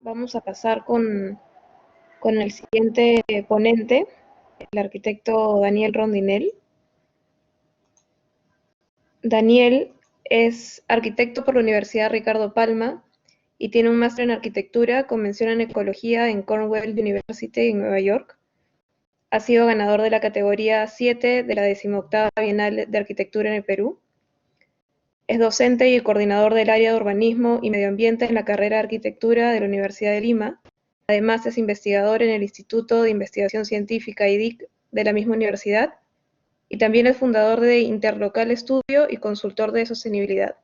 Vamos a pasar con el siguiente ponente, el arquitecto Daniel Rondinel. Daniel es arquitecto por la Universidad Ricardo Palma y tiene un máster en arquitectura con mención en ecología en Cornell University en Nueva York. Ha sido ganador de la categoría 7 de la 18ª Bienal de Arquitectura en el Perú. Es docente y coordinador del área de urbanismo y medio ambiente en la carrera de arquitectura de la Universidad de Lima. Además es investigador en el Instituto de Investigación Científica IDIC de la misma universidad y también es fundador de Interlocal Estudio y consultor de sostenibilidad.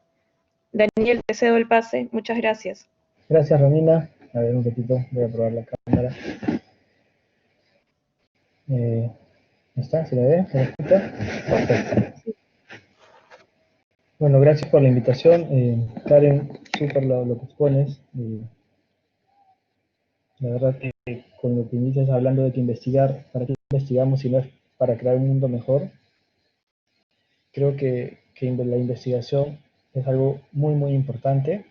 Daniel, te cedo el pase. Muchas gracias. Gracias, Romina. A ver, un ratito, voy a probar la cámara. ¿Está? ¿Se la ve? ¿Se la escucha? Perfecto. Bueno, gracias por la invitación. Karen, súper lo que expones. La verdad que con lo que inicias hablando de que investigar, ¿para qué investigamos si no es para crear un mundo mejor? Creo que la investigación es algo muy importante.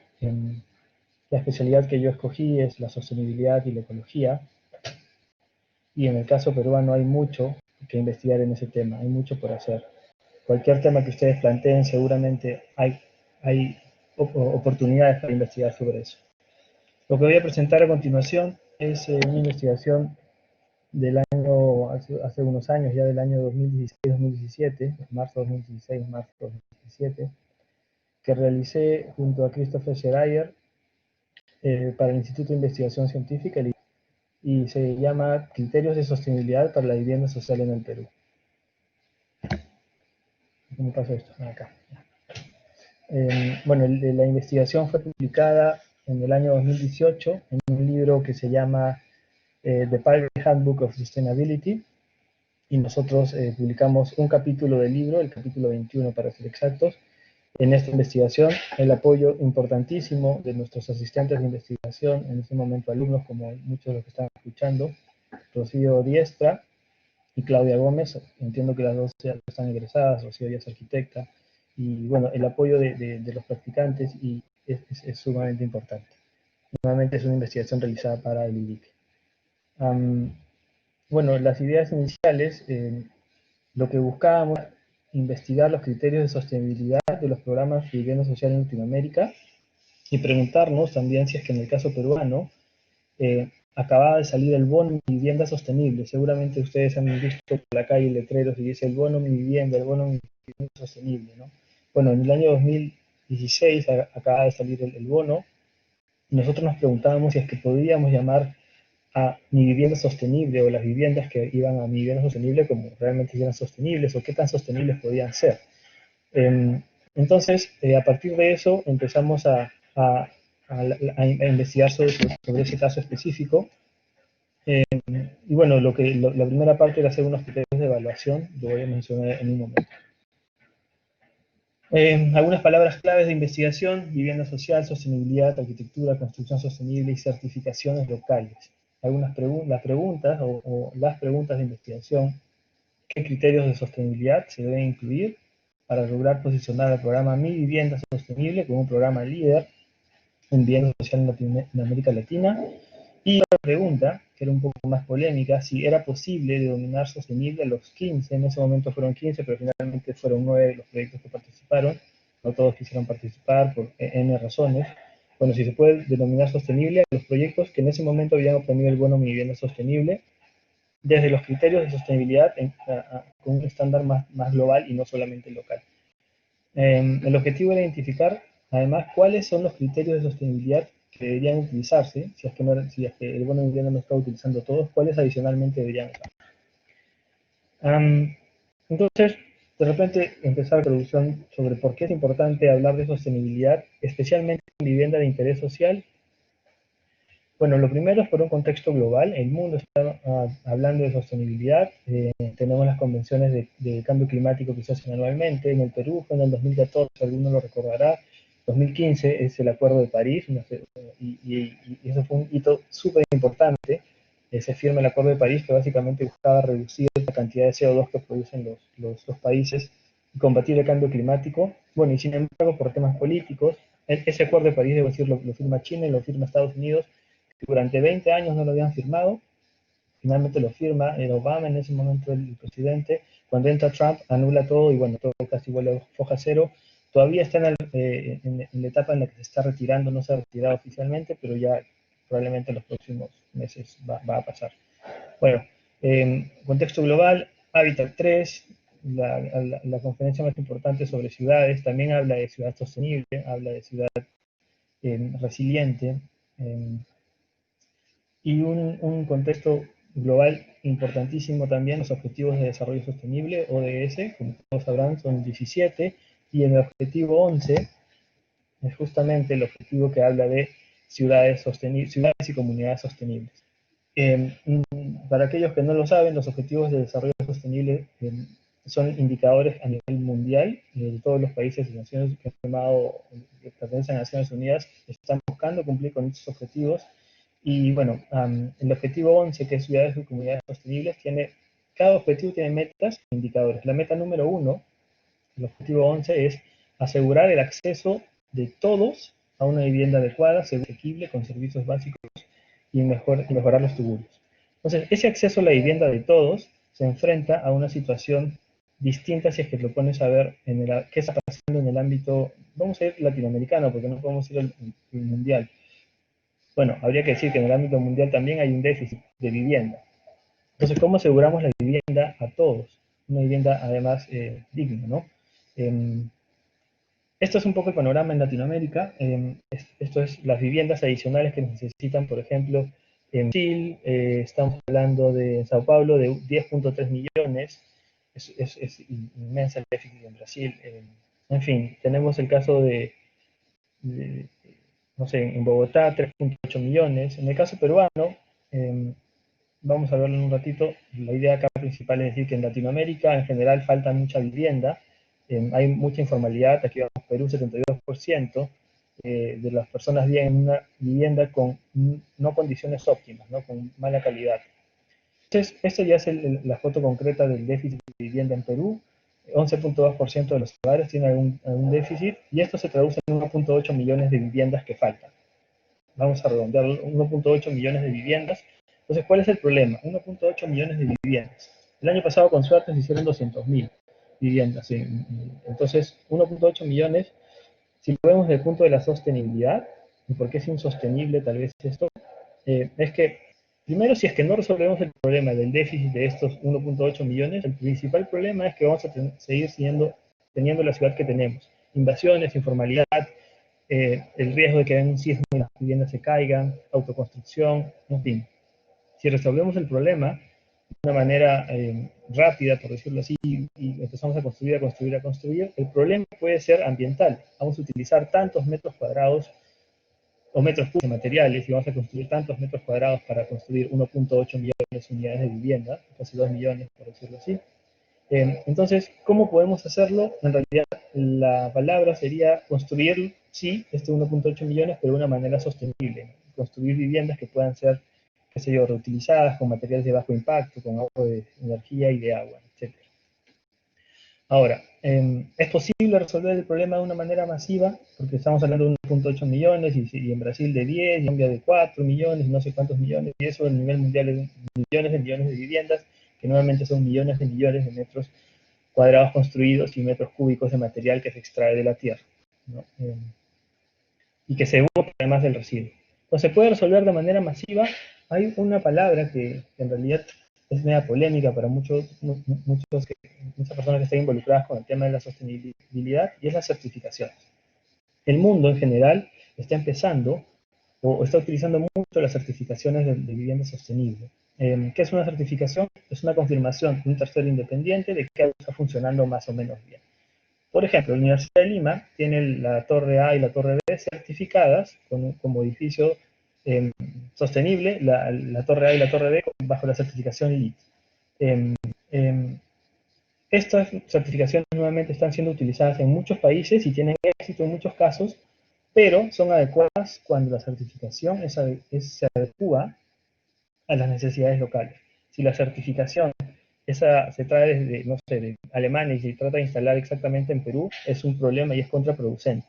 La especialidad que yo escogí es la sostenibilidad y la ecología. Y en el caso peruano hay mucho que investigar en ese tema, hay mucho por hacer. Cualquier tema que ustedes planteen, seguramente hay oportunidades para investigar sobre eso. Lo que voy a presentar a continuación es una investigación del año, hace unos años, ya del año 2016-2017, marzo 2016, marzo 2017, que realicé junto a Christopher Schreier para el Instituto de Investigación Científica y se llama Criterios de Sostenibilidad para la Vivienda Social en el Perú. ¿Cómo pasa esto? Acá. Bueno, la investigación fue publicada en el año 2018 en un libro que se llama The Pirate Handbook of Sustainability, y nosotros publicamos un capítulo del libro, el capítulo 21 para ser exactos, en esta investigación. El apoyo importantísimo de nuestros asistentes de investigación, en este momento alumnos, como muchos de los que están escuchando, Rocío Diestra y Claudia Gómez. Entiendo que las dos ya están egresadas, Rocío ya es arquitecta, y bueno, el apoyo de los practicantes y es sumamente importante. Nuevamente es una investigación realizada para el IDIC. Bueno, las ideas iniciales, lo que buscábamos era investigar los criterios de sostenibilidad de los programas de vivienda social en Latinoamérica y preguntarnos también si es que en el caso peruano acababa de salir el bono Mi Vivienda Sostenible. Seguramente ustedes han visto por la calle letreros y dice el bono Mi Vivienda, el bono Mi Vivienda Sostenible, ¿no? Bueno, en el año 2016 acaba de salir el bono y nosotros nos preguntábamos si es que podíamos llamar a Mi Vivienda Sostenible o las viviendas que iban a Mi Vivienda Sostenible como realmente eran sostenibles o qué tan sostenibles podían ser. Entonces, a partir de eso empezamos a investigar sobre ese caso específico. Y bueno, la primera parte era hacer unos criterios de evaluación, lo voy a mencionar en un momento. Algunas palabras claves de investigación: vivienda social, sostenibilidad, arquitectura, construcción sostenible y certificaciones locales. Algunas preguntas de investigación: ¿qué criterios de sostenibilidad se deben incluir para lograr posicionar el programa Mi Vivienda Sostenible como un programa líder en vivienda social en América Latina? Y otra pregunta, que era un poco más polémica: si era posible denominar sostenible a los 15, en ese momento fueron 15, pero finalmente fueron 9 los proyectos que participaron, no todos quisieron participar por N razones. Bueno, si se puede denominar sostenible a los proyectos que en ese momento habían obtenido el bono Mi Vivienda Sostenible, desde los criterios de sostenibilidad con un estándar más global y no solamente local. El objetivo era identificar, además, cuáles son los criterios de sostenibilidad que deberían utilizarse, si es que el bono de vivienda no está utilizando todos, cuáles adicionalmente deberían usar. Entonces, de repente, empezar la producción sobre por qué es importante hablar de sostenibilidad, especialmente en vivienda de interés social. Bueno, lo primero es por un contexto global. El mundo está hablando de sostenibilidad. Tenemos las convenciones de cambio climático que se hacen anualmente. En el Perú fue en el 2014, alguno lo recordará. 2015 es el Acuerdo de París, y eso fue un hito súper importante. Se firma el Acuerdo de París, que básicamente buscaba reducir la cantidad de CO2 que producen los países y combatir el cambio climático. Bueno, y sin embargo, por temas políticos, ese Acuerdo de París, debo decir, lo firma China y lo firma Estados Unidos, que durante 20 años no lo habían firmado. Finalmente lo firma el Obama, en ese momento el presidente. Cuando entra Trump, anula todo y bueno, todo casi vuelve a foja cero. Todavía está en la etapa en la que se está retirando, no se ha retirado oficialmente, pero ya probablemente en los próximos meses va a pasar. Bueno, contexto global, Hábitat 3, la conferencia más importante sobre ciudades, también habla de ciudad sostenible, habla de ciudad resiliente, y un contexto global importantísimo también, los Objetivos de Desarrollo Sostenible, ODS, como todos sabrán, son 17, y en el objetivo 11 es justamente el objetivo que habla de ciudades y comunidades sostenibles. Para aquellos que no lo saben, los Objetivos de Desarrollo Sostenible son indicadores a nivel mundial, de todos los países y naciones que han firmado, que pertenecen a Naciones Unidas, están buscando cumplir con estos objetivos. Y bueno, el objetivo 11, que es ciudades y comunidades sostenibles, cada objetivo tiene metas e indicadores. La meta número 1, el objetivo 11, es asegurar el acceso de todos a una vivienda adecuada, segura, asequible, con servicios básicos y mejorar los tugurios. Entonces, ese acceso a la vivienda de todos se enfrenta a una situación distinta si es que lo pones a ver qué está pasando en el ámbito, vamos a ir latinoamericano, porque no podemos ir al mundial. Bueno, habría que decir que en el ámbito mundial también hay un déficit de vivienda. Entonces, ¿cómo aseguramos la vivienda a todos? Una vivienda, además, digna, ¿no? Esto es un poco el panorama en Latinoamérica. Esto es las viviendas adicionales que necesitan, por ejemplo, en Brasil. Estamos hablando de Sao Paulo de 10.3 millones. Es inmensa el déficit en Brasil. En fin, tenemos el caso de no sé, en Bogotá 3.8 millones. En el caso peruano, vamos a verlo en un ratito, la idea acá principal es decir que en Latinoamérica en general falta mucha vivienda, hay mucha informalidad, aquí vemos Perú 72%, de las personas viven en una vivienda con no condiciones óptimas, ¿no? Con mala calidad. Entonces, esto ya es la foto concreta del déficit de vivienda en Perú. 11.2% de los hogares tienen algún déficit, y esto se traduce en 1.8 millones de viviendas que faltan. Vamos a redondear, 1.8 millones de viviendas. Entonces, ¿cuál es el problema? 1.8 millones de viviendas. El año pasado, con suerte, se hicieron 200.000 viviendas. Entonces, 1.8 millones, si lo vemos desde el punto de la sostenibilidad, y por qué es insostenible tal vez esto, es que, primero, si es que no resolvemos el problema del déficit de estos 1.8 millones, el principal problema es que vamos a seguir teniendo la ciudad que tenemos. Invasiones, informalidad, el riesgo de que venga un sismo y las viviendas se caigan, autoconstrucción, en fin. Si resolvemos el problema de una manera rápida, por decirlo así, y empezamos a construir, el problema puede ser ambiental. Vamos a utilizar tantos metros cuadrados o metros cúbicos de materiales, y vamos a construir tantos metros cuadrados para construir 1.8 millones de unidades de vivienda, casi 2 millones, por decirlo así. Entonces, ¿cómo podemos hacerlo? En realidad, la palabra sería construir, sí, 1.8 millones, pero de una manera sostenible. Construir viviendas que puedan ser, qué sé yo, reutilizadas, con materiales de bajo impacto, con ahorro de energía y de agua, etc. Ahora, ¿es posible resolver el problema de una manera masiva? Porque estamos hablando de 1.8 millones, y en Brasil de 10, y en Colombia de 4 millones, no sé cuántos millones, y eso a nivel mundial es millones de viviendas, que nuevamente son millones de metros cuadrados construidos y metros cúbicos de material que se extrae de la tierra, ¿no? Y que se usa además del residuo. Entonces, ¿se puede resolver de manera masiva? Hay una palabra que en realidad es media polémica para muchas personas que están involucradas con el tema de la sostenibilidad, y es la certificación. El mundo en general está empezando o está utilizando mucho las certificaciones de vivienda sostenible. ¿Qué es una certificación? Es una confirmación de un tercero independiente de que algo está funcionando más o menos bien. Por ejemplo, la Universidad de Lima tiene la Torre A y la Torre B certificadas como edificio sostenible, la Torre A y la Torre B bajo la certificación LEED. Estas certificaciones nuevamente están siendo utilizadas en muchos países y tienen éxito en muchos casos, pero son adecuadas cuando la certificación se adecua a las necesidades locales. Si la certificación se trae desde, no sé, de Alemania y se trata de instalar exactamente en Perú, es un problema y es contraproducente.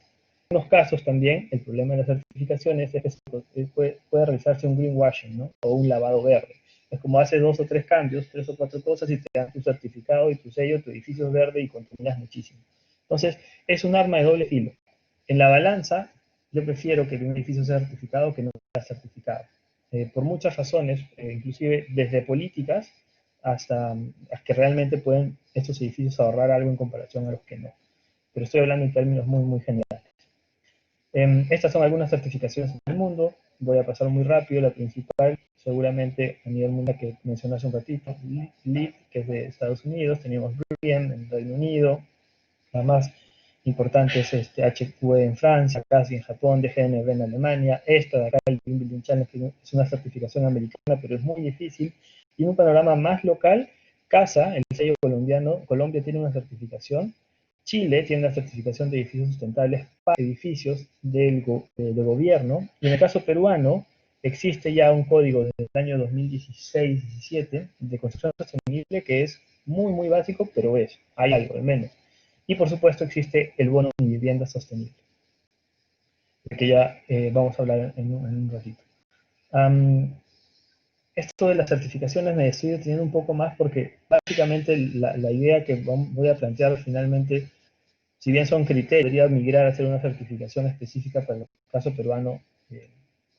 algunos casos también, el problema de las certificaciones es que puede realizarse un greenwashing, ¿no? O un lavado verde. Es como haces 2 o 3 cambios, 3 o 4 cosas y te dan tu certificado y tu sello, tu edificio es verde y contaminas muchísimo. Entonces, es un arma de doble filo. En la balanza, yo prefiero que un edificio sea certificado que no sea certificado. Por muchas razones, inclusive desde políticas hasta que realmente pueden estos edificios ahorrar algo en comparación a los que no. Pero estoy hablando en términos muy, muy generales. Estas son algunas certificaciones en el mundo. Voy a pasar muy rápido. La principal, seguramente a nivel mundial, que mencioné hace un ratito, LEED, que es de Estados Unidos. Tenemos BREEAM en Reino Unido. La más importante es HQE en Francia, CASI en Japón, DGNB en Alemania. Esta de acá, el Green Building Challenge, es una certificación americana, pero es muy difícil. Y en un panorama más local, CASA, el sello colombiano, Colombia tiene una certificación. Chile tiene una certificación de edificios sustentables para edificios de gobierno. Y en el caso peruano, existe ya un código desde el año 2016-17 de construcción sostenible que es muy, muy básico, pero hay algo de menos. Y por supuesto existe el bono de vivienda sostenible, de que ya vamos a hablar en un ratito. Esto de las certificaciones me estoy deteniendo un poco más porque básicamente la idea que voy a plantear finalmente, si bien son criterios, debería migrar a hacer una certificación específica para el caso peruano,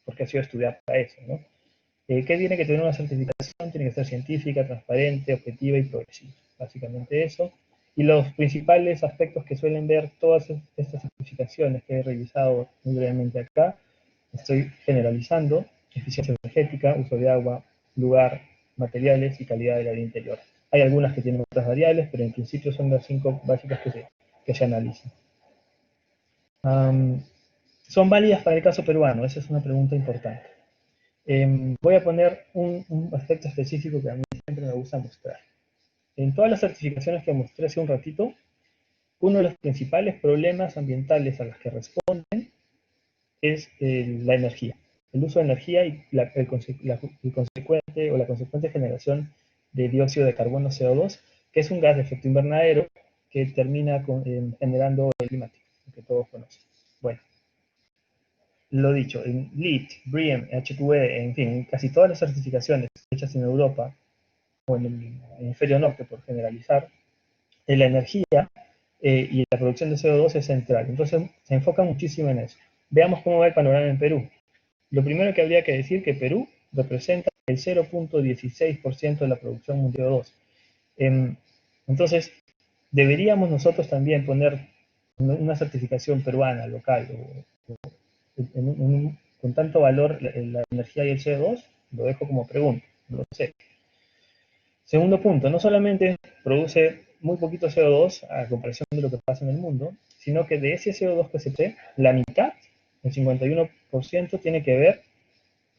porque ha sido estudiar para eso, ¿no? ¿Qué tiene que tener una certificación? Tiene que ser científica, transparente, objetiva y progresiva. Básicamente eso. Y los principales aspectos que suelen ver todas estas certificaciones que he revisado muy brevemente acá, estoy generalizando: eficiencia energética, uso de agua, lugar, materiales y calidad del área interior. Hay algunas que tienen otras variables, pero en principio son las 5 básicas que se analizan. ¿Son válidas para el caso peruano? Esa es una pregunta importante. Voy a poner un aspecto específico que a mí siempre me gusta mostrar. En todas las certificaciones que mostré hace un ratito, uno de los principales problemas ambientales a los que responden es la energía, el uso de energía y la consecuente generación de dióxido de carbono CO2, que es un gas de efecto invernadero que termina generando el climático, que todos conocen. Bueno, lo dicho, en LEED, BREEAM, HQE, en fin, casi todas las certificaciones hechas en Europa o en el hemisferio norte, por generalizar, la energía y la producción de CO2 es central. Entonces se enfoca muchísimo en eso. Veamos cómo va el panorama en Perú. Lo primero que habría que decir que Perú representa el 0.16% de la producción mundial de CO2. Entonces, deberíamos nosotros también poner una certificación peruana, local, con tanto valor la energía y el CO2, lo dejo como pregunta, no lo sé. Segundo punto, no solamente produce muy poquito CO2 a comparación de lo que pasa en el mundo, sino que de ese CO2 que se produce, la mitad, el 51%, tiene que ver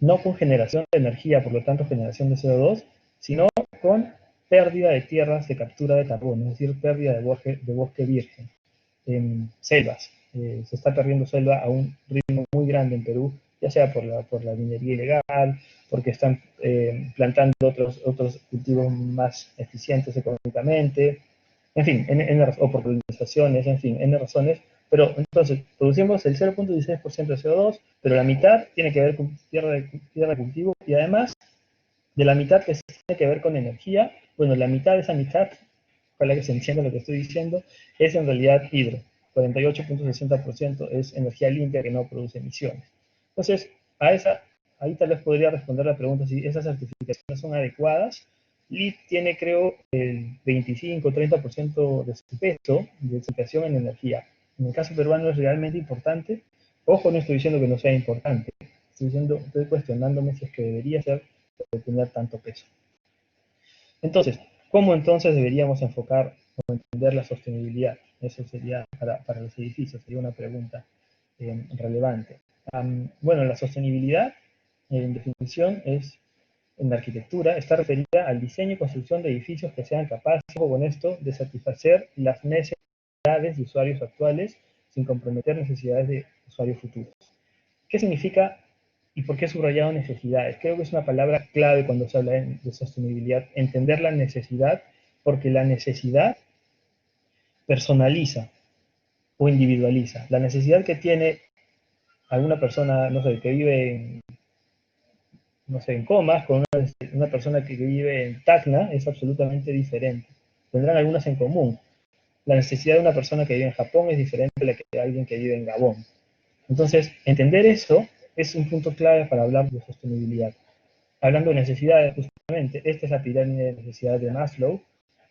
no con generación de energía, por lo tanto generación de CO2, sino con pérdida de tierras de captura de carbono, es decir, pérdida de bosque virgen. En selvas, se está perdiendo selva a un ritmo muy grande en Perú, ya sea por la minería ilegal, porque están plantando otros cultivos más eficientes económicamente, en fin, o por polinizaciones, en fin, N razones. Pero entonces, producimos el 0.16% de CO2, pero la mitad tiene que ver con tierra de cultivo, y además de la mitad que tiene que ver con energía, bueno, la mitad de esa mitad, para que se entienda lo que estoy diciendo, es en realidad hidro. 48.60% es energía limpia que no produce emisiones. Entonces, ahí tal vez podría responder la pregunta si esas certificaciones son adecuadas. LEED tiene, creo, el 25-30% de su peso de certificación en energía. En el caso peruano es realmente importante. Ojo, no estoy diciendo que no sea importante. Estoy cuestionándome si es que debería ser de tener tanto peso. Entonces, ¿cómo entonces deberíamos enfocar o entender la sostenibilidad? Eso sería para los edificios, sería una pregunta relevante. Bueno, la sostenibilidad, en definición, en la arquitectura, está referida al diseño y construcción de edificios que sean capaces, con esto, de satisfacer las necesidades de usuarios actuales sin comprometer necesidades de usuarios futuros. ¿Qué significa y por qué he subrayado necesidades? Creo que es una palabra clave cuando se habla de sostenibilidad, entender la necesidad, porque la necesidad personaliza o individualiza. La necesidad que tiene alguna persona, no sé, que vive en, no sé, en Comas, con una persona que vive en Tacna, es absolutamente diferente. Tendrán algunas en común. La necesidad de una persona que vive en Japón es diferente a la de alguien que vive en Gabón. Entonces, entender eso es un punto clave para hablar de sostenibilidad. Hablando de necesidades, justamente, esta es la pirámide de necesidades de Maslow,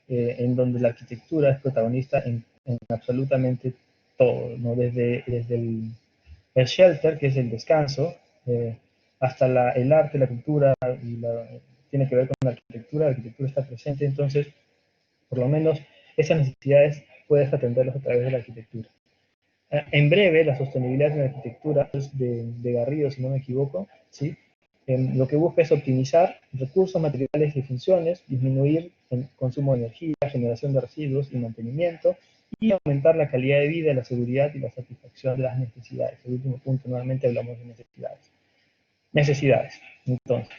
en donde la arquitectura es protagonista en absolutamente todo, ¿no? Desde el shelter, que es el descanso, hasta el arte, la cultura, tiene que ver con la arquitectura está presente, entonces, por lo menos, esas necesidades puedes atenderlas a través de la arquitectura. En breve, la sostenibilidad en la arquitectura es de Garrido, si no me equivoco, ¿sí? Lo que busca es optimizar recursos materiales y funciones, disminuir el consumo de energía, generación de residuos y mantenimiento, y aumentar la calidad de vida, la seguridad y la satisfacción de las necesidades. El último punto, nuevamente hablamos de necesidades. Necesidades. Entonces,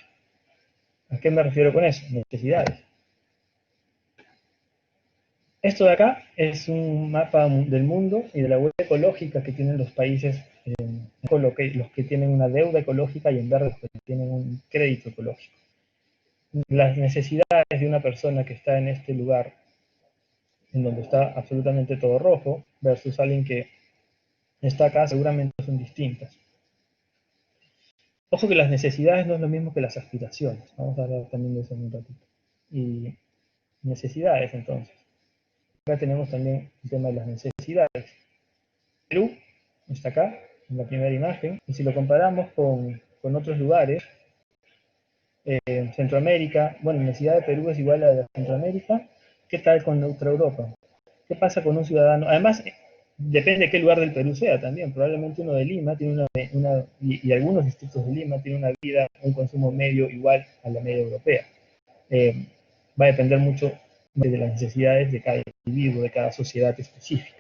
¿a qué me refiero con eso? Necesidades. Esto de acá es un mapa del mundo y de la huella ecológica que tienen los países, los que tienen una deuda ecológica y en verde los que tienen un crédito ecológico. Las necesidades de una persona que está en este lugar, en donde está absolutamente todo rojo, versus alguien que está acá, seguramente son distintas. Ojo que las necesidades no es lo mismo que las aspiraciones. Vamos a hablar también de eso en un ratito. Y necesidades, entonces. Acá tenemos también el tema de las necesidades. Perú está acá, en la primera imagen, y si lo comparamos con otros lugares, Centroamérica, bueno, la necesidad de Perú es igual a la de Centroamérica, ¿qué tal con Nuestra Europa? ¿Qué pasa con un ciudadano? Además, depende de qué lugar del Perú sea también, probablemente uno de Lima tiene y algunos distritos de Lima tienen una vida, un consumo medio igual a la media europea. Va a depender mucho de las necesidades de cada individuo, de cada sociedad específica.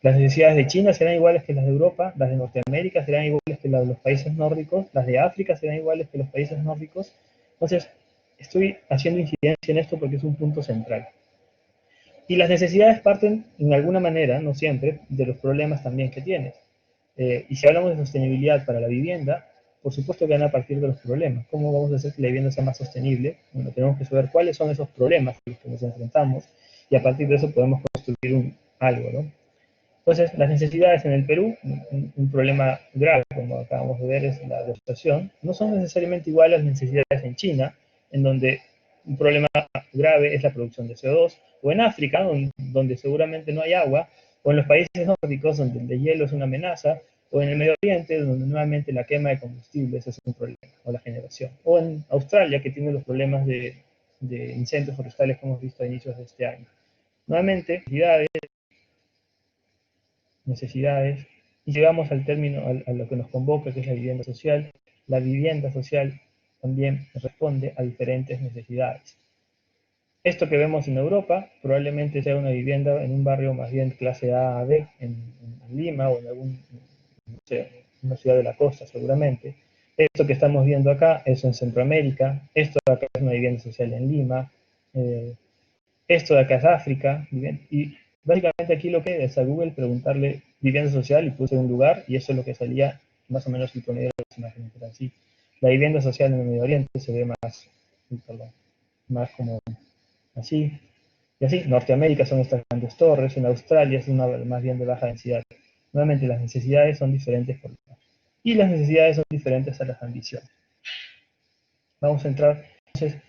Las necesidades de China serán iguales que las de Europa, las de Norteamérica serán iguales que las de los países nórdicos, las de África serán iguales que los países nórdicos. Entonces, estoy haciendo incidencia en esto porque es un punto central. Y las necesidades parten, en alguna manera, no siempre, de los problemas también que tienes. Y si hablamos de sostenibilidad para la vivienda, por supuesto que van a partir de los problemas. ¿Cómo vamos a hacer que la vivienda sea más sostenible? Bueno, tenemos que saber cuáles son esos problemas a los que nos enfrentamos y a partir de eso podemos construir algo, ¿no? Entonces, las necesidades en el Perú, un problema grave, como acabamos de ver, es la deforestación, no son necesariamente iguales a las necesidades en China, en donde un problema grave es la producción de CO2, o en África, donde seguramente no hay agua, o en los países nórdicos, donde el deshielo es una amenaza, o en el Medio Oriente, donde nuevamente la quema de combustibles es un problema, o la generación, o en Australia, que tiene los problemas de incendios forestales que hemos visto a inicios de este año. Nuevamente, necesidades, y llegamos al término, a lo que nos convoca, que es la vivienda social. La vivienda social también responde a diferentes necesidades. Esto que vemos en Europa probablemente sea una vivienda en un barrio más bien clase A a B, en Lima o en no sé, una ciudad de la costa seguramente. Esto que estamos viendo acá es en Centroamérica, esto de acá es una vivienda social en Lima, esto de acá es África, y básicamente aquí lo que es a Google preguntarle vivienda social y puse un lugar y eso es lo que salía más o menos el promedio de las imágenes. Pero así, la vivienda social en el Medio Oriente se ve más como así. Y así, Norteamérica son estas grandes torres, en Australia es una más bien de baja densidad. Nuevamente, las necesidades son diferentes por y las necesidades son diferentes a las ambiciones. Vamos a entrar. Entonces,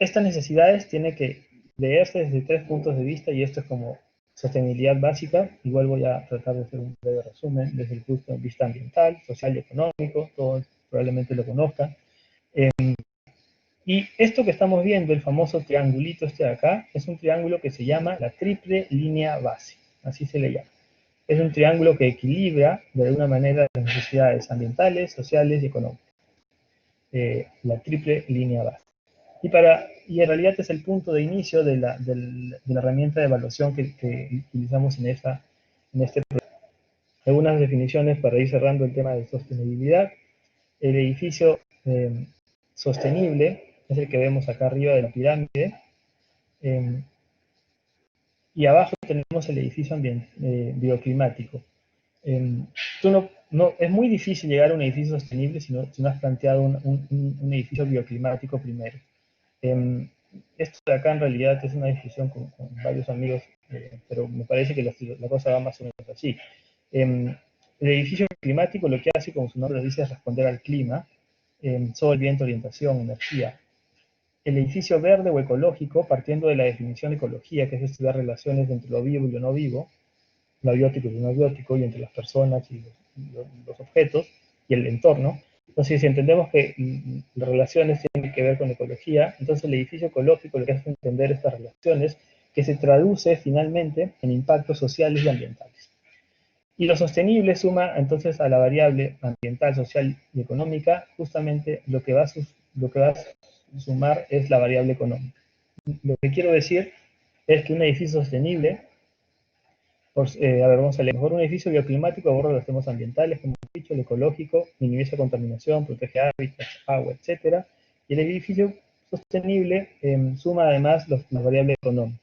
estas necesidades tienen que leerse desde 3 puntos de vista y esto es como sostenibilidad básica. Igual voy a tratar de hacer un breve resumen desde el punto de vista ambiental, social y económico. Todos probablemente lo conozcan. Y esto que estamos viendo, el famoso triangulito este de acá, es un triángulo que se llama la triple línea base. Así se le llama. Es un triángulo que equilibra de alguna manera las necesidades ambientales, sociales y económicas. La triple línea base. Y en realidad es el punto de inicio de la herramienta de evaluación que utilizamos en este proyecto. Algunas definiciones para ir cerrando el tema de sostenibilidad. El edificio sostenible es el que vemos acá arriba de la pirámide. y abajo tenemos el edificio bioclimático. Es muy difícil llegar a un edificio sostenible si no has planteado un edificio bioclimático primero. Esto de acá en realidad es una discusión con varios amigos, pero me parece que la cosa va más o menos así. El edificio climático lo que hace, como su nombre lo dice, es responder al clima, sol, viento, orientación, energía. El edificio verde o ecológico, partiendo de la definición de ecología, que es estudiar relaciones entre lo vivo y lo no vivo, lo abiótico y lo no abiótico, y entre las personas y los objetos y el entorno. Entonces, si entendemos que las relaciones tienen que ver con ecología, entonces el edificio ecológico lo que hace entender estas relaciones, que se traduce finalmente en impactos sociales y ambientales. Y lo sostenible suma entonces a la variable ambiental, social y económica, justamente lo que va a sumar es la variable económica. Lo que quiero decir es que un edificio sostenible, vamos a leer, mejor un edificio bioclimático aborda los temas ambientales, como he dicho, el ecológico, minimiza contaminación, protege hábitats, agua, etc. Y el edificio sostenible suma además la variable económica.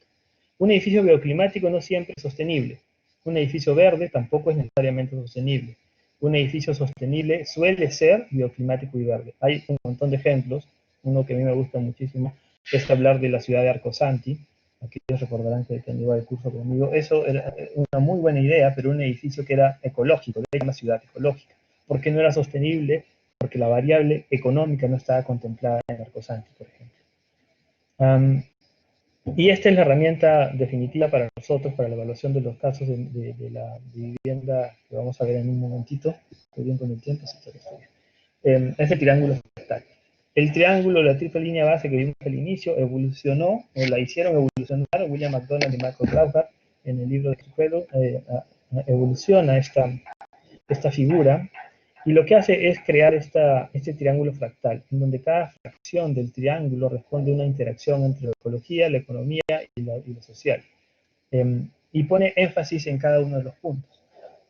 Un edificio bioclimático no siempre es sostenible. Un edificio verde tampoco es necesariamente sostenible. Un edificio sostenible suele ser bioclimático y verde. Hay un montón de ejemplos. Uno que a mí me gusta muchísimo es hablar de la ciudad de Arcosanti. Aquí recordarán que han llevado el curso conmigo. Eso era una muy buena idea, pero un edificio que era ecológico, de una ciudad ecológica. ¿Por qué no era sostenible? Porque la variable económica no estaba contemplada en Arcosanti, por ejemplo. Y esta es la herramienta definitiva para nosotros, para la evaluación de los casos de la vivienda que vamos a ver en un momentito. Estoy bien con el tiempo, sí, estoy bien. Es el triángulo fractal. El triángulo, la triple línea base que vimos al inicio, evolucionó, o la hicieron evolucionar, William McDonald y Marco Glauhart, en el libro de Trufello, evoluciona esta figura, y lo que hace es crear este triángulo fractal, en donde cada fracción del triángulo responde a una interacción entre la ecología, la economía y lo social. Y pone énfasis en cada uno de los puntos.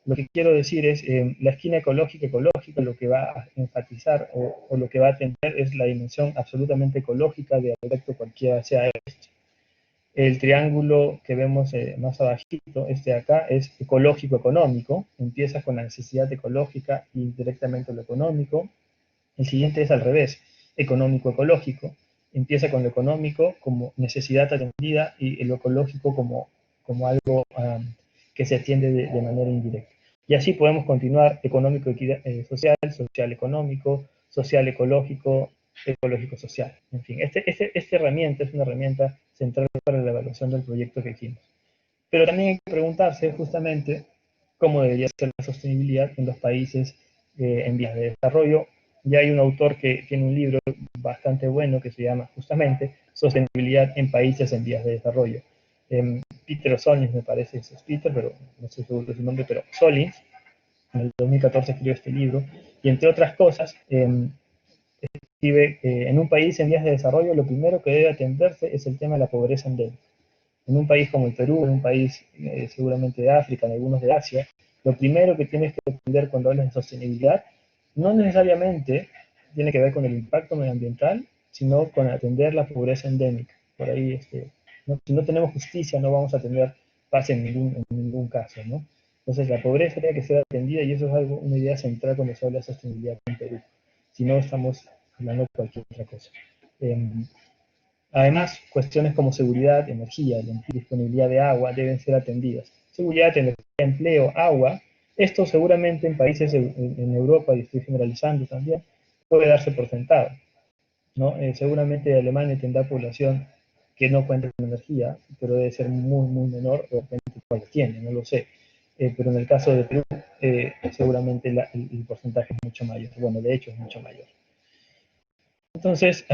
Lo que quiero decir es, la esquina ecológica, lo que va a enfatizar o lo que va a atender es la dimensión absolutamente ecológica de aspecto cualquiera sea este. El triángulo que vemos más abajito, este de acá, es ecológico-económico. Empieza con la necesidad ecológica y directamente lo económico. El siguiente es al revés, económico-ecológico. Empieza con lo económico como necesidad atendida y lo ecológico como algo que se atiende de manera indirecta. Y así podemos continuar económico-social, social-económico, social-ecológico, ecológico-social. En fin, esta herramienta es una herramienta central para la evaluación del proyecto que hicimos. Pero también hay que preguntarse justamente cómo debería ser la sostenibilidad en los países en vías de desarrollo. Ya hay un autor que tiene un libro bastante bueno que se llama justamente Sostenibilidad en países en vías de desarrollo. Peter Solins, me parece, es Peter, pero no estoy seguro de su nombre, pero Solins, en el 2014 escribió este libro, y entre otras cosas, escribe en un país en vías de desarrollo lo primero que debe atenderse es el tema de la pobreza endémica. En un país como el Perú, en un país seguramente de África, en algunos de Asia, lo primero que tienes que atender cuando hablas de sostenibilidad no necesariamente tiene que ver con el impacto medioambiental, sino con atender la pobreza endémica. Por ahí, si no tenemos justicia, no vamos a tener paz en ningún caso, ¿no? Entonces, la pobreza tiene que ser atendida y eso es una idea central cuando se habla de sostenibilidad en Perú. Si no, estamos hablando de cualquier otra cosa. Además, cuestiones como seguridad, energía y disponibilidad de agua deben ser atendidas. Seguridad, energía, empleo, agua, esto seguramente en países en Europa, y estoy generalizando también, puede darse por sentado, ¿no? Seguramente Alemania tendrá población que no cuenta con energía, pero debe ser muy, muy menor, o de repente cuál tiene, no lo sé. Pero en el caso de Perú, seguramente el porcentaje es mucho mayor. Bueno, de hecho es mucho mayor. Entonces,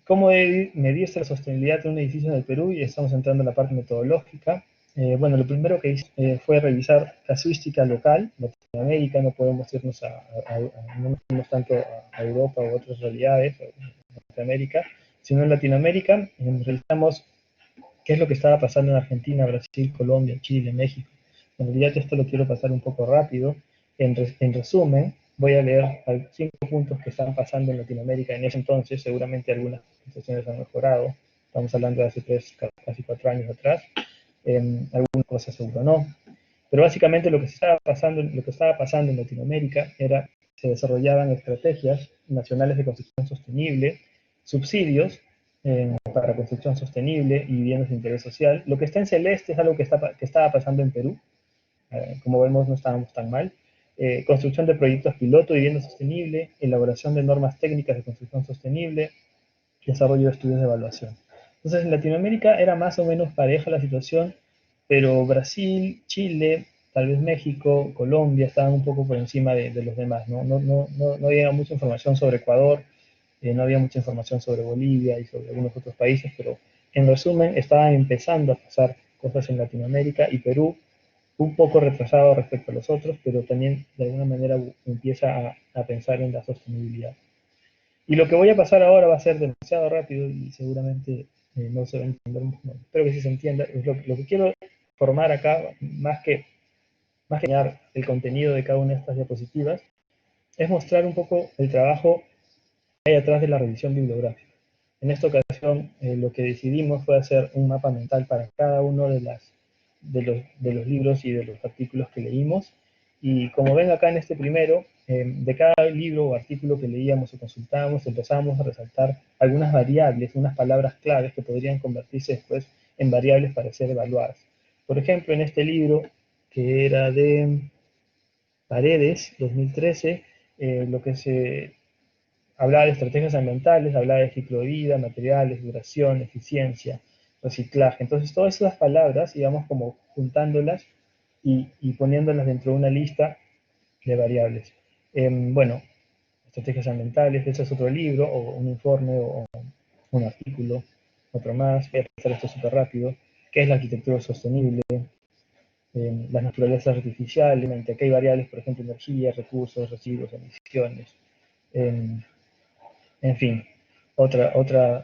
¿cómo debe medirse la sostenibilidad de un edificio en el Perú? Y estamos entrando en la parte metodológica. Bueno, lo primero que hice fue revisar casuística local, Latinoamérica, no podemos irnos no nos irnos tanto a Europa u otras realidades, Norteamérica, sino en Latinoamérica revisamos qué es lo que estaba pasando en Argentina, Brasil, Colombia, Chile, México. En realidad esto lo quiero pasar un poco rápido. En resumen, voy a leer 5 puntos que están pasando en Latinoamérica en ese entonces. Seguramente algunas situaciones han mejorado. Estamos hablando de hace casi 4 años atrás. algunas cosas seguro no. Pero básicamente lo que estaba pasando en Latinoamérica era que se desarrollaban estrategias nacionales de construcción sostenible, subsidios para construcción sostenible y viviendas de interés social. Lo que está en celeste es algo que estaba pasando en Perú. Como vemos, no estábamos tan mal. Construcción de proyectos piloto de vivienda sostenible, elaboración de normas técnicas de construcción sostenible, desarrollo de estudios de evaluación. Entonces, en Latinoamérica era más o menos pareja la situación, pero Brasil, Chile, tal vez México, Colombia estaban un poco por encima de los demás. No había mucha información sobre Ecuador, no había mucha información sobre Bolivia y sobre algunos otros países, pero en resumen estaban empezando a pasar cosas en Latinoamérica y Perú un poco retrasado respecto a los otros, pero también de alguna manera empieza a pensar en la sostenibilidad. Y lo que voy a pasar ahora va a ser demasiado rápido y seguramente no se va a entender. No, espero que sí se entienda. Es lo que quiero formar acá, más que enseñar el contenido de cada una de estas diapositivas, es mostrar un poco el trabajo que hay atrás de la revisión bibliográfica. En esta ocasión, lo que decidimos fue hacer un mapa mental para cada uno de los libros y de los artículos que leímos. Y como ven acá en este primero, de cada libro o artículo que leíamos o consultábamos, empezábamos a resaltar algunas variables, unas palabras claves que podrían convertirse después en variables para ser evaluadas. Por ejemplo, en este libro, que era de Paredes, 2013, lo que se hablaba de estrategias ambientales, hablaba de ciclo de vida, materiales, duración, eficiencia, reciclaje. Entonces, todas esas palabras íbamos como juntándolas y poniéndolas dentro de una lista de variables. Bueno, estrategias ambientales, ese es otro libro, o un informe, o un artículo, otro más. Voy a pasar esto súper rápido. ¿Qué es la arquitectura sostenible? Las naturalezas artificiales, aquí hay variables, por ejemplo, energía, recursos, residuos, emisiones. En fin, otro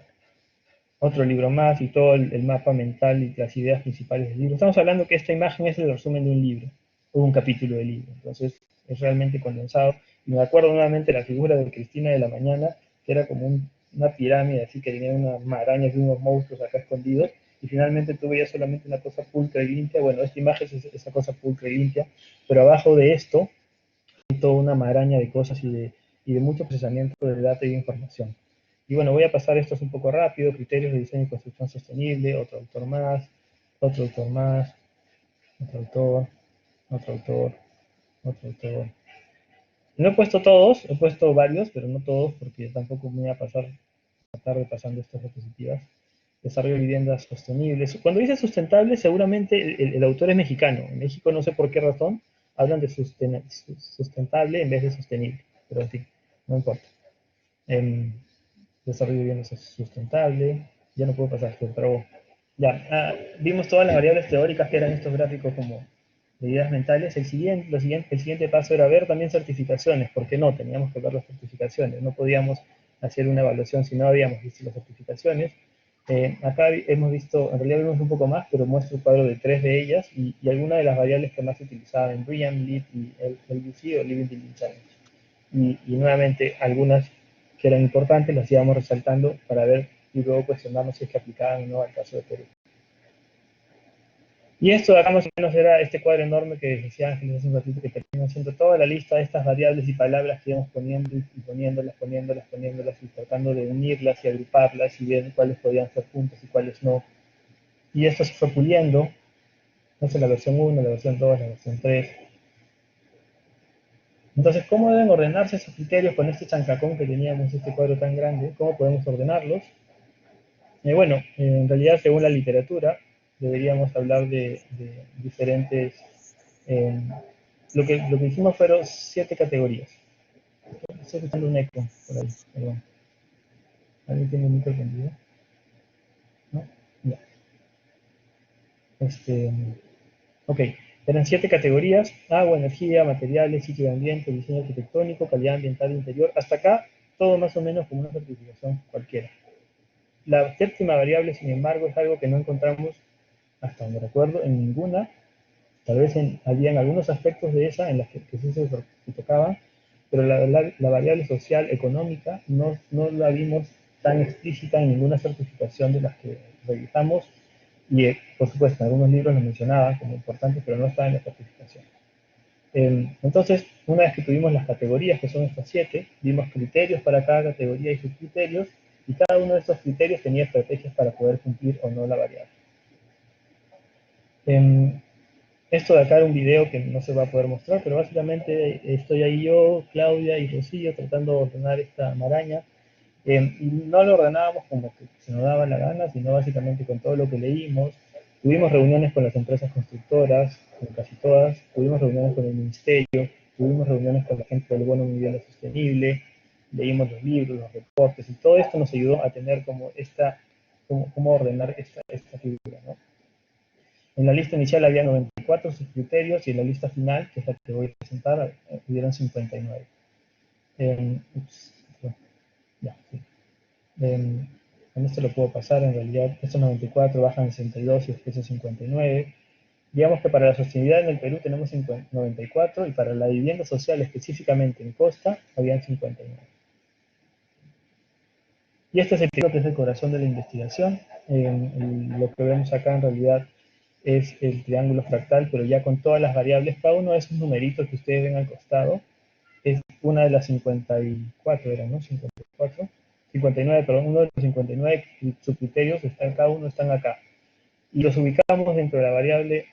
libro más y todo el mapa mental y las ideas principales del libro. Estamos hablando que esta imagen es el resumen de un libro, o un capítulo del libro, entonces es realmente condensado. Y me acuerdo nuevamente la figura de Cristina de la Mañana, que era como una pirámide, así que tenía unas marañas de unos monstruos acá escondidos, y finalmente tú veías solamente una cosa pulcra y limpia. Bueno, esta imagen es esa cosa pulcra y limpia, pero abajo de esto hay toda una maraña de cosas y de mucho procesamiento de data y de información. Y bueno, voy a pasar estos un poco rápido: criterios de diseño y construcción sostenible, otro autor más, otro autor más, otro autor, otro autor, otro autor. No he puesto todos, he puesto varios, pero no todos, porque tampoco me voy a pasar la tarde pasando estas diapositivas. Desarrollo de viviendas sostenibles. Cuando dice sustentable, seguramente el autor es mexicano. En México, no sé por qué razón, hablan de sustentable en vez de sostenible, pero en fin, no importa. Desarrollo de viviendas sustentable, ya no puedo pasar esto, pero ya, vimos todas las variables teóricas que eran estos gráficos como medidas mentales. El siguiente paso era ver también certificaciones. ¿Por qué no? Teníamos que ver las certificaciones, no podíamos hacer una evaluación si no habíamos visto las certificaciones. Acá hemos visto, en realidad vimos un poco más, pero muestro un cuadro de 3 de ellas y algunas de las variables que más se utilizaban en BREEAM, LEED y LBC o Living Building Challenge. Y nuevamente algunas que eran importantes las íbamos resaltando para ver y luego cuestionarnos si es que aplicaban o no al caso de Perú. Y esto de acá más o menos era este cuadro enorme que decía Ángeles hace un ratito, que termina haciendo toda la lista de estas variables y palabras que íbamos poniendo y poniéndolas y tratando de unirlas y agruparlas y ver cuáles podían ser juntas y cuáles no. Y esto se fue puliendo. No sé, la versión 1, la versión 2, la versión 3. Entonces, ¿cómo deben ordenarse esos criterios con este chancacón que teníamos, este cuadro tan grande? ¿Cómo podemos ordenarlos? Bueno, en realidad, según la literatura, deberíamos hablar de diferentes... eh, lo que hicimos fueron 7 categorías. Estoy escuchando un eco por ahí, perdón. ¿Alguien tiene el micro prendido? ¿No? Ya. Ok, eran 7 categorías: agua, energía, materiales, sitio de ambiente, diseño arquitectónico, calidad ambiental interior. Hasta acá, todo más o menos como una certificación cualquiera. La séptima variable, sin embargo, es algo que no encontramos, hasta donde recuerdo, en ninguna. Tal vez habían algunos aspectos de esa en las que sí se tocaban, pero la variable social económica no la vimos tan explícita en ninguna certificación de las que revisamos. Y por supuesto, en algunos libros lo mencionaba como importante, pero no estaba en la certificación. Entonces, una vez que tuvimos las categorías, que son estas 7, vimos criterios para cada categoría y sus criterios, y cada uno de estos criterios tenía estrategias para poder cumplir o no la variable. Esto de acá era un video que no se va a poder mostrar, pero básicamente estoy ahí yo, Claudia y Rocío tratando de ordenar esta maraña. Y no lo ordenábamos como que se nos daba la gana, sino básicamente con todo lo que leímos. Tuvimos reuniones con las empresas constructoras, con casi todas, tuvimos reuniones con el ministerio, tuvimos reuniones con la gente del Bono Vivienda Sostenible, leímos los libros, los reportes, y todo esto nos ayudó a tener como cómo ordenar esta figura, ¿no? En la lista inicial había 94 subcriterios y en la lista final, que es la que voy a presentar, hubieron 59. Ups, ya, sí. Con esto lo puedo pasar, en realidad estos 94 bajan 62 y después 59. Digamos que para la sostenibilidad en el Perú tenemos 94 y para la vivienda social específicamente en costa habían 59. Y este es el que es el corazón de la investigación. Lo que vemos acá en realidad es el triángulo fractal, pero ya con todas las variables, cada uno de esos numeritos que ustedes ven al costado es una de las 54, eran, ¿no? 54, 59, perdón, uno de los 59 subcriterios, cada uno están acá. Y los ubicamos dentro de la variable,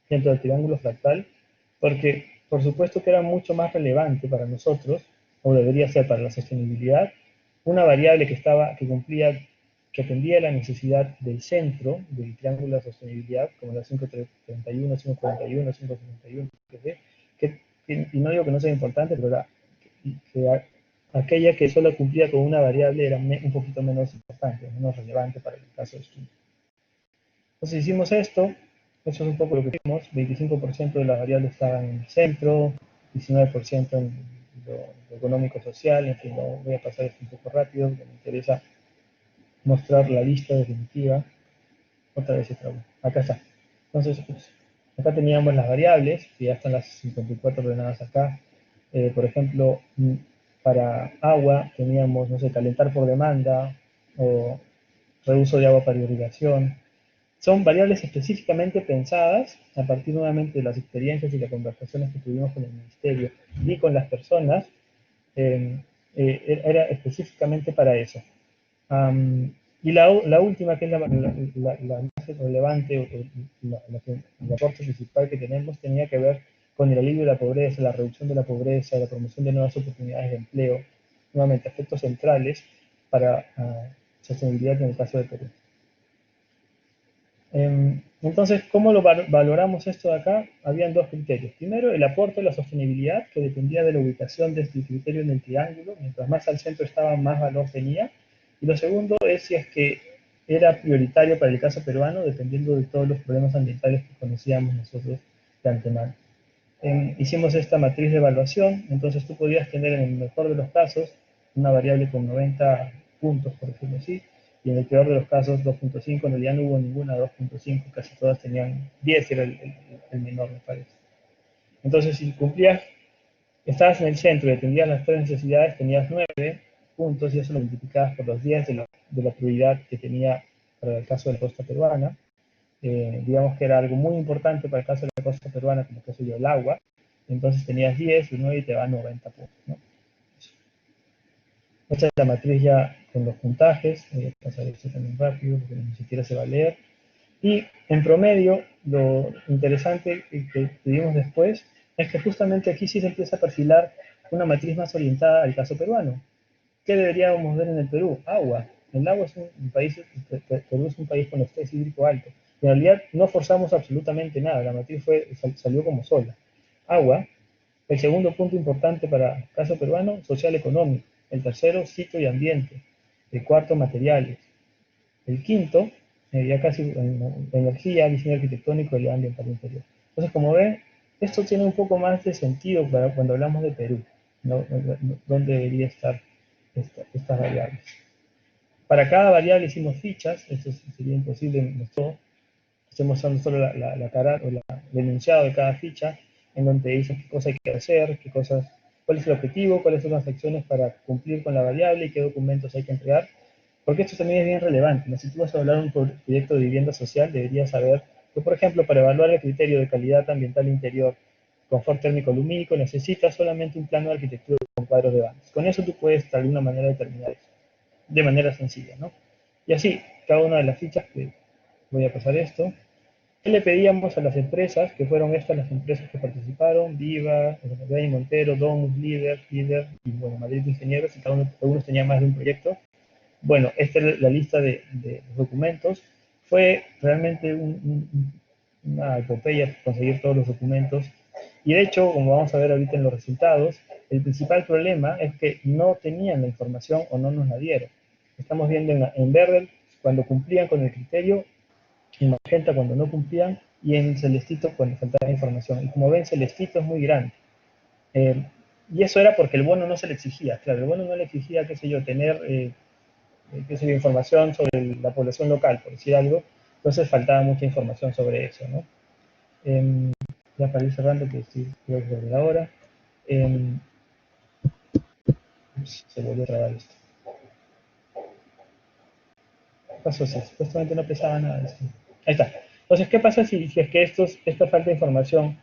dentro del triángulo fractal, porque por supuesto que era mucho más relevante para nosotros, o debería ser para la sostenibilidad, una variable que cumplía, que atendía la necesidad del centro del triángulo de sostenibilidad, como la 531, 541, 561, y no digo que no sea importante, pero era que aquella que solo cumplía con una variable era un poquito menos importante, menos relevante para el caso de estudio. Entonces hicimos esto, eso es un poco lo que vimos, 25% de las variables estaban en el centro, 19% en lo económico-social, en fin, no voy a pasar esto un poco rápido, porque me interesa mostrar la lista definitiva. Otra vez se trabó. Acá está. Entonces, pues, acá teníamos las variables, que ya están las 54 ordenadas acá. Por ejemplo, para agua teníamos, no sé, calentar por demanda o reuso de agua para irrigación. Son variables específicamente pensadas a partir nuevamente de las experiencias y las conversaciones que tuvimos con el ministerio y con las personas. Era específicamente para eso. Y la última, que es la más relevante, el aporte principal que tenemos, tenía que ver con el alivio de la pobreza, la reducción de la pobreza, la promoción de nuevas oportunidades de empleo, nuevamente aspectos centrales para sostenibilidad en el caso de Perú. Entonces, ¿cómo lo valoramos esto de acá? Habían dos criterios. Primero, el aporte de la sostenibilidad, que dependía de la ubicación de este criterio en el triángulo. Mientras más al centro estaba, más valor tenía. Y lo segundo es si es que era prioritario para el caso peruano, dependiendo de todos los problemas ambientales que conocíamos nosotros de antemano. Hicimos esta matriz de evaluación, entonces tú podías tener en el mejor de los casos una variable con 90 puntos, por decirlo así, y en el peor de los casos 2.5, en realidad no hubo ninguna 2.5, casi todas tenían 10, era el menor, me parece. Entonces, si cumplías, estabas en el centro y atendías las tres necesidades, tenías 9 puntos y eso lo multiplicabas por los 10 de la prioridad que tenía para el caso de la costa peruana. Digamos que era algo muy importante para el caso de la costa peruana, como que yo, el agua. Entonces tenías 10, 9 y te va 90 puntos, ¿no? Esta es la matriz ya con los puntajes. Voy a pasar esto también rápido porque ni siquiera se va a leer. Y en promedio, lo interesante que vimos después es que justamente aquí sí se empieza a perfilar una matriz más orientada al caso peruano. ¿Qué deberíamos ver en el Perú? Agua. El agua es un país, Perú es un país con estrés hídrico alto. En realidad no forzamos absolutamente nada, la matriz salió como sola. Agua. El segundo punto importante para el caso peruano, social económico. El tercero, sitio y ambiente. El cuarto, materiales. El quinto, ya casi energía, diseño arquitectónico y ambiental interior. Entonces, como ven, esto tiene un poco más de sentido para cuando hablamos de Perú, ¿no? ¿Dónde debería estar estas variables? Para cada variable hicimos fichas, esto sería imposible en todo. Estoy mostrando solo la cara o el enunciado de cada ficha, en donde dice qué cosa hay que hacer, cuál es el objetivo, cuáles son las acciones para cumplir con la variable y qué documentos hay que entregar. Porque esto también es bien relevante, ¿no? Si tú vas a hablar de un proyecto de vivienda social, deberías saber que, por ejemplo, para evaluar el criterio de calidad ambiental interior, confort térmico lumínico, necesitas solamente un plano de arquitectura con cuadros de bandas. Con eso tú puedes de alguna manera determinar eso, de manera sencilla, ¿no? Y así, cada una de las fichas que voy a pasar esto. ¿Qué le pedíamos a las empresas, que fueron estas las empresas que participaron? Viva, Rey Montero, Domus, Líder y bueno, Madrid Ingenieros, y cada uno, algunos tenían más de un proyecto. Bueno, esta es la lista de los documentos. Fue realmente una epopeya conseguir todos los documentos. Y de hecho, como vamos a ver ahorita en los resultados, el principal problema es que no tenían la información o no nos la dieron. Estamos viendo en verde cuando cumplían con el criterio, en magenta cuando no cumplían y en celestito cuando faltaba información. Y como ven, celestito es muy grande. Eh, y eso era porque el bono no se le exigía. Claro, el bono no le exigía, qué sé yo, tener qué sé yo, información sobre la población local, por decir algo. Entonces faltaba mucha información sobre eso, ¿no? Ya para ir cerrando, que sí, creo que es la hora. Se volvió a trabar esto. ¿Qué pasó? Si supuestamente no pesaba nada. Esto. Ahí está. Entonces, ¿qué pasa si es que esta falta de información,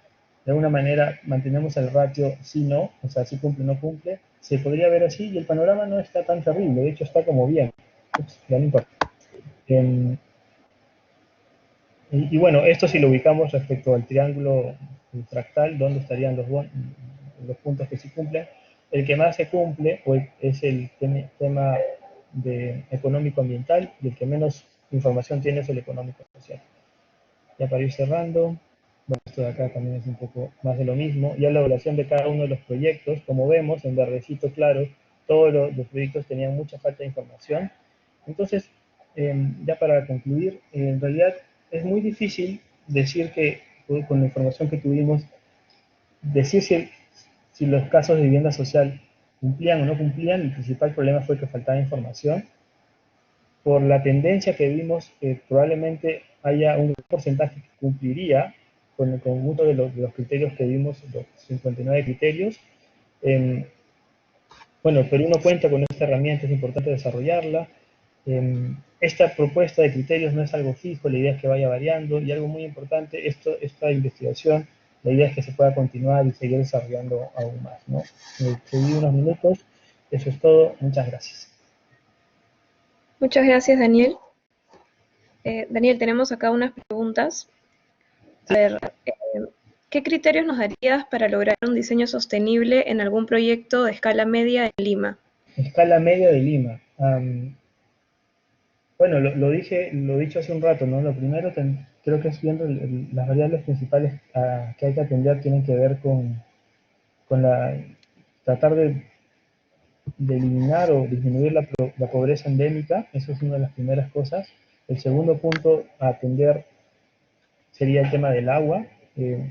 de alguna manera, mantenemos el ratio sí, no, o sea, si cumple, no cumple? Se podría ver así y el panorama no está tan terrible, de hecho está como bien. Ups, ya no importa. Y bueno, esto si lo ubicamos respecto al triángulo fractal, ¿dónde estarían los puntos que sí cumplen? El que más se cumple es el tema de económico-ambiental y el que menos información tiene es el económico-social. Ya para ir cerrando, bueno, esto de acá también es un poco más de lo mismo. Ya la evaluación de cada uno de los proyectos, como vemos, en verdecito claro, todos los proyectos tenían mucha falta de información. Entonces, ya para concluir, en realidad es muy difícil decir que, con la información que tuvimos, decir si los casos de vivienda social cumplían o no cumplían. El principal problema fue que faltaba información. Por la tendencia que vimos, probablemente haya un porcentaje que cumpliría con el conjunto de los criterios que vimos, los 59 criterios. Eh, bueno, Perú no cuenta con esta herramienta, es importante desarrollarla. Esta propuesta de criterios no es algo fijo, la idea es que vaya variando y algo muy importante, esta investigación, la idea es que se pueda continuar y seguir desarrollando aún más, ¿no? Seguí unos minutos, eso es todo, muchas gracias. Muchas gracias, Daniel. Daniel, tenemos acá unas preguntas. A ver, ¿qué criterios nos darías para lograr un diseño sostenible en algún proyecto de escala media en Lima? Escala media de Lima. Bueno, lo dicho hace un rato, ¿no? Lo primero creo que es viendo las variables principales que hay que atender tienen que ver con tratar de eliminar o disminuir la pobreza endémica. Eso es una de las primeras cosas. El segundo punto a atender sería el tema del agua. eh,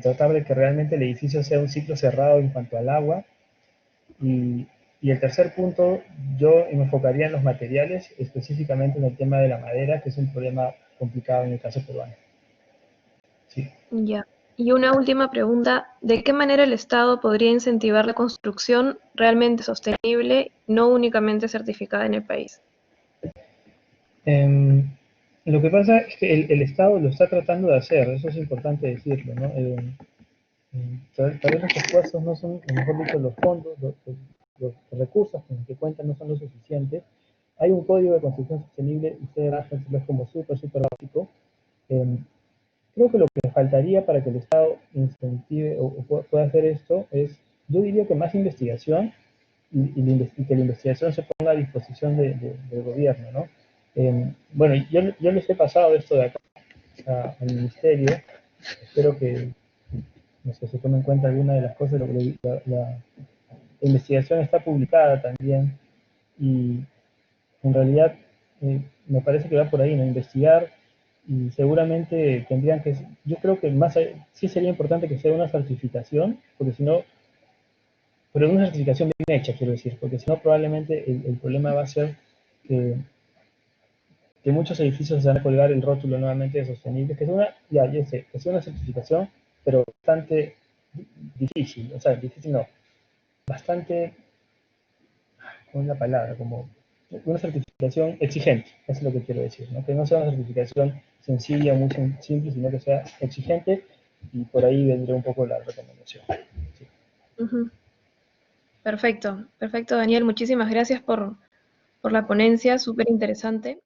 Tratar de que realmente el edificio sea un ciclo cerrado en cuanto al agua. Y, y el tercer punto, yo me enfocaría en los materiales, específicamente en el tema de la madera, que es un problema complicado en el caso peruano. Sí. Ya. Y una última pregunta, ¿de qué manera el Estado podría incentivar la construcción realmente sostenible, no únicamente certificada en el país? Lo que pasa es que el Estado lo está tratando de hacer, eso es importante decirlo, ¿no? Tal vez los esfuerzos no son, o mejor dicho, los fondos, los recursos con los que cuentan no son lo suficientes. Hay un código de construcción sostenible, ustedes lo como súper básico. Eh, Creo que lo que faltaría para que el Estado incentive o pueda hacer esto es, yo diría que más investigación y que la investigación se ponga a disposición del gobierno, ¿no? Bueno, yo les he pasado esto de acá al ministerio, espero que no sé, se tome en cuenta alguna de las cosas, la investigación está publicada también y en realidad me parece que va por ahí, ¿no? Investigar y seguramente tendrían que, yo creo que sí sería importante que sea una certificación, porque si no, pero una certificación bien hecha, quiero decir, porque si no probablemente el problema va a ser que, que muchos edificios se van a colgar el rótulo nuevamente de sostenible, que es una, ya sé, que es una certificación, pero bastante difícil, o sea, difícil no, bastante, ¿cómo es la palabra? Como una certificación exigente, eso es lo que quiero decir, ¿no? Que no sea una certificación sencilla, muy simple, sino que sea exigente, y por ahí vendría un poco la recomendación. Sí. Ujú. Perfecto, perfecto, Daniel. Muchísimas gracias por la ponencia, súper interesante.